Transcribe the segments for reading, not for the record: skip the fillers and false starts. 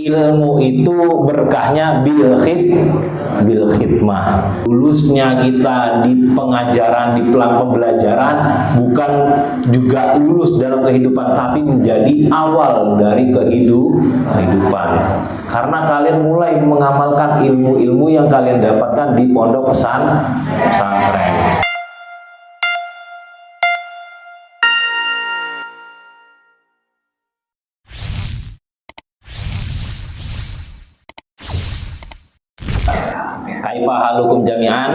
Ilmu itu berkahnya bil khidmah. Lulusnya kita di pengajaran, di pelang pembelajaran bukan juga lulus dalam kehidupan, tapi menjadi awal dari kehidupan. Karena kalian mulai mengamalkan ilmu-ilmu yang kalian dapatkan di pondok pesantren. Kaifa halukum jami'an?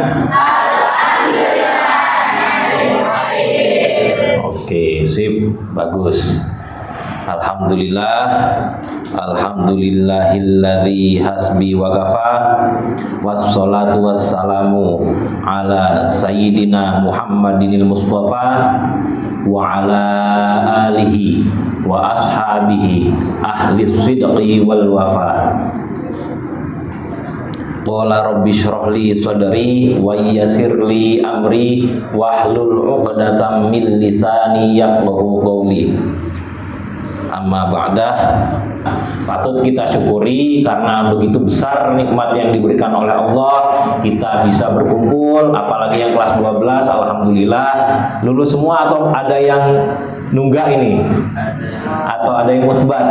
Oke, sip, bagus. Alhamdulillah, alhamdulillahilladzi hasbi wa kafa, wassalatu wassalamu ala sayyidina Muhammadinil Mustafa wa ala alihi wa ashabihi ahli sidqi wal wafa. Qala rabbi shrah li sadri wa yassir li amri wahlul 'uqdatam min lisani yafqahu qawli. Amma ba'da, patut kita syukuri karena begitu besar nikmat yang diberikan oleh Allah, kita bisa berkumpul, apalagi yang kelas 12, alhamdulillah lulus semua atau ada yang nunggak ini? Atau ada yang mutbat?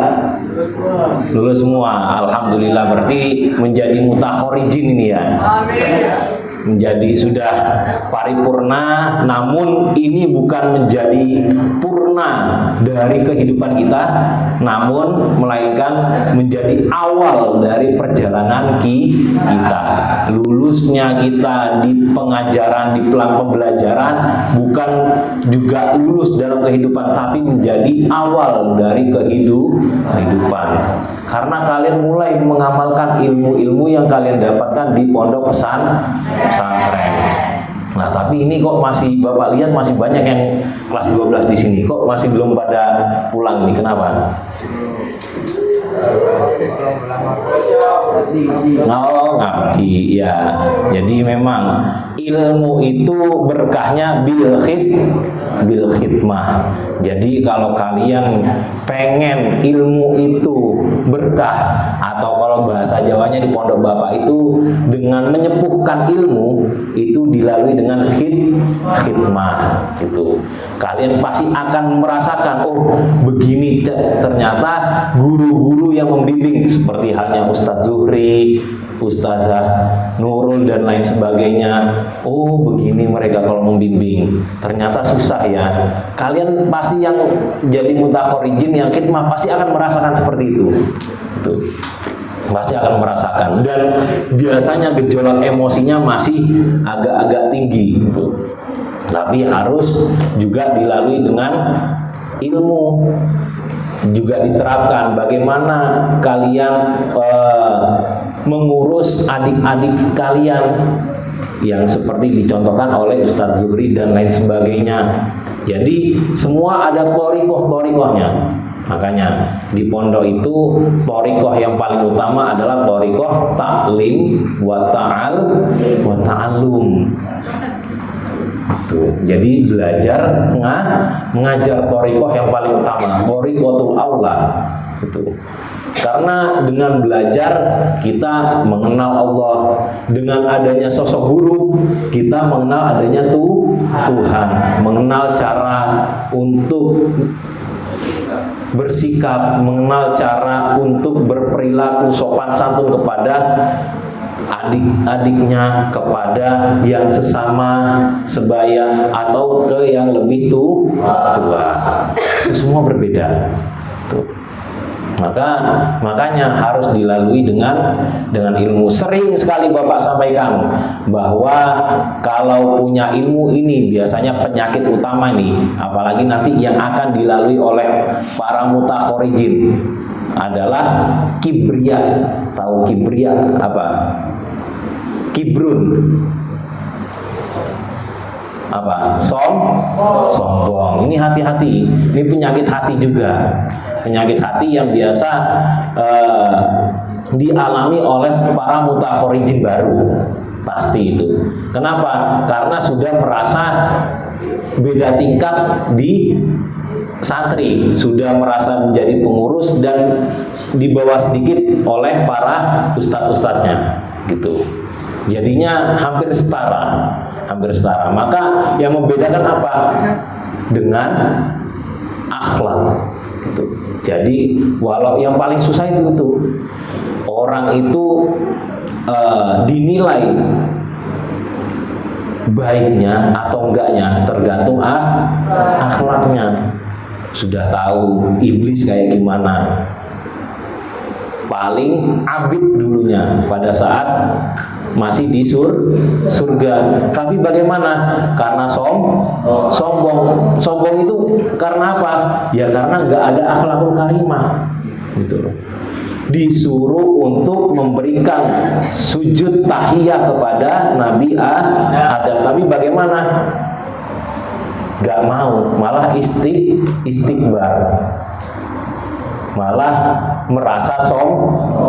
Lulus semua, alhamdulillah, berarti menjadi mutakhorijin ini ya. Menjadi sudah paripurna, namun ini bukan menjadi purna dari kehidupan kita, namun melainkan menjadi awal dari perjalanan kita. Lulusnya kita di pengajaran, di pelang pembelajaran bukan juga lulus dalam kehidupan, tapi menjadi awal dari kehidupan. Karena kalian mulai mengamalkan ilmu-ilmu yang kalian dapatkan di pondok pesantren. Nah, tapi ini kok masih Bapak lihat masih banyak yang kelas 12 di sini. Kok masih belum pada pulang nih? Kenapa? Oh, ngabdi ya. Jadi memang ilmu itu berkahnya bil khidmah. Jadi kalau kalian pengen ilmu itu berkah, atau kalau bahasa Jawanya di pondok Bapak itu dengan menyepuhkan ilmu, itu dilalui dengan khidmah gitu. Kalian pasti akan merasakan, oh begini ternyata guru-guru yang membimbing, seperti halnya Ustadz Zuhri, Ustazah Nurul dan lain sebagainya. Oh begini mereka kalau membimbing, ternyata susah ya. Kalian pasti yang jadi mutakhorijin, yang khidmah pasti akan merasakan seperti itu. Tuh, pasti akan merasakan. Dan biasanya gejolak emosinya masih agak-agak tinggi gitu. Tapi harus juga dilalui dengan ilmu, juga diterapkan bagaimana kalian mengurus adik-adik kalian yang seperti dicontohkan oleh Ustadz Zuhri dan lain sebagainya. Jadi semua ada thoriqoh-thoriqohnya. Makanya di pondok itu thoriqoh yang paling utama adalah thoriqoh ta'lim wa ta'allum. Jadi belajar mengajar thoriqoh yang paling utama, thoriqotul aula itu. Karena dengan belajar kita mengenal Allah, dengan adanya sosok guru kita mengenal adanya Tuhan, mengenal cara untuk bersikap, mengenal cara untuk berperilaku sopan santun kepada adik-adiknya, kepada yang sesama sebaya atau ke yang lebih tua. Itu semua berbeda. Tuh. Makanya harus dilalui dengan ilmu. Sering sekali Bapak sampaikan bahwa kalau punya ilmu ini biasanya penyakit utama nih, apalagi nanti yang akan dilalui oleh para mutakhorijin adalah kibria. Tahu kibria apa? Kibrun apa? Sombong. Ini hati-hati. Ini penyakit hati juga. Penyakit hati yang biasa dialami oleh para mutakhorijin baru. Pasti itu. Kenapa? Karena sudah merasa beda tingkat di santri, sudah merasa menjadi pengurus dan di bawah sedikit oleh para ustadz-ustadznya gitu. Jadinya hampir setara. Maka yang membedakan apa? Dengan akhlak gitu. Jadi walau yang paling susah itu orang itu dinilai baiknya atau enggaknya tergantung akhlaknya. Sudah tahu iblis kayak gimana, paling abid dulunya pada saat masih di surga. Tapi bagaimana? Karena sombong itu karena apa? Ya karena nggak ada akhlakul karimah gitu loh. Disuruh untuk memberikan sujud tahiyah kepada Nabi Adam, tapi bagaimana? Gak mau, malah istikbar, malah merasa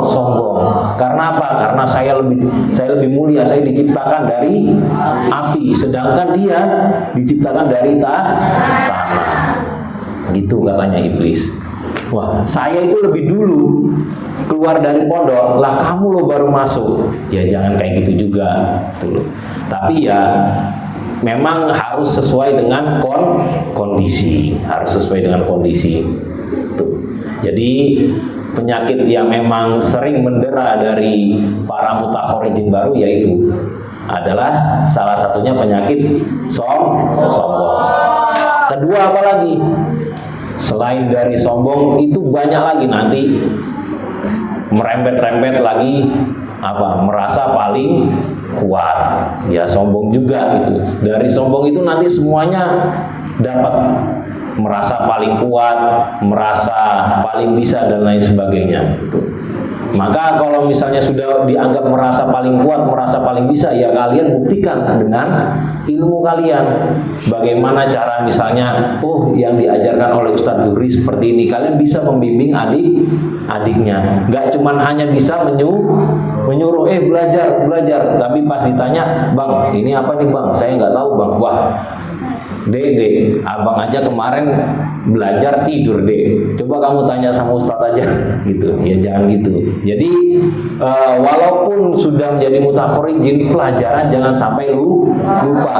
sombong. Karena apa? Karena saya lebih mulia, saya diciptakan dari api, sedangkan dia diciptakan dari tanah. Gitu katanya iblis. Wah, saya itu lebih dulu keluar dari pondok, lah kamu lo baru masuk. Ya jangan kayak gitu juga tuh. Tapi ya memang harus sesuai dengan kondisi, Tuh. Jadi penyakit yang memang sering mendera dari para mutakhorijin baru yaitu adalah salah satunya penyakit sombong. Kedua apa lagi? Selain dari sombong itu banyak lagi nanti merembet lagi apa? Merasa paling kuat. Ya sombong juga itu. Dari sombong itu nanti semuanya dapat, merasa paling kuat, merasa paling bisa dan lain sebagainya gitu. Maka kalau misalnya sudah dianggap merasa paling kuat, merasa paling bisa, ya kalian buktikan dengan ilmu kalian. Bagaimana cara misalnya, yang diajarkan oleh Ustadz Zuhri seperti ini, kalian bisa membimbing adiknya. Gak cuman hanya bisa menyuruh, belajar, tapi pas ditanya, bang, ini apa nih bang? Saya nggak tahu bang. Wah, Dek, abang aja kemarin belajar tidur dek. Coba kamu tanya sama Ustadz aja, gitu. Ya jangan gitu. Jadi walaupun sudah menjadi mutakhorijin, pelajaran jangan sampai lupa.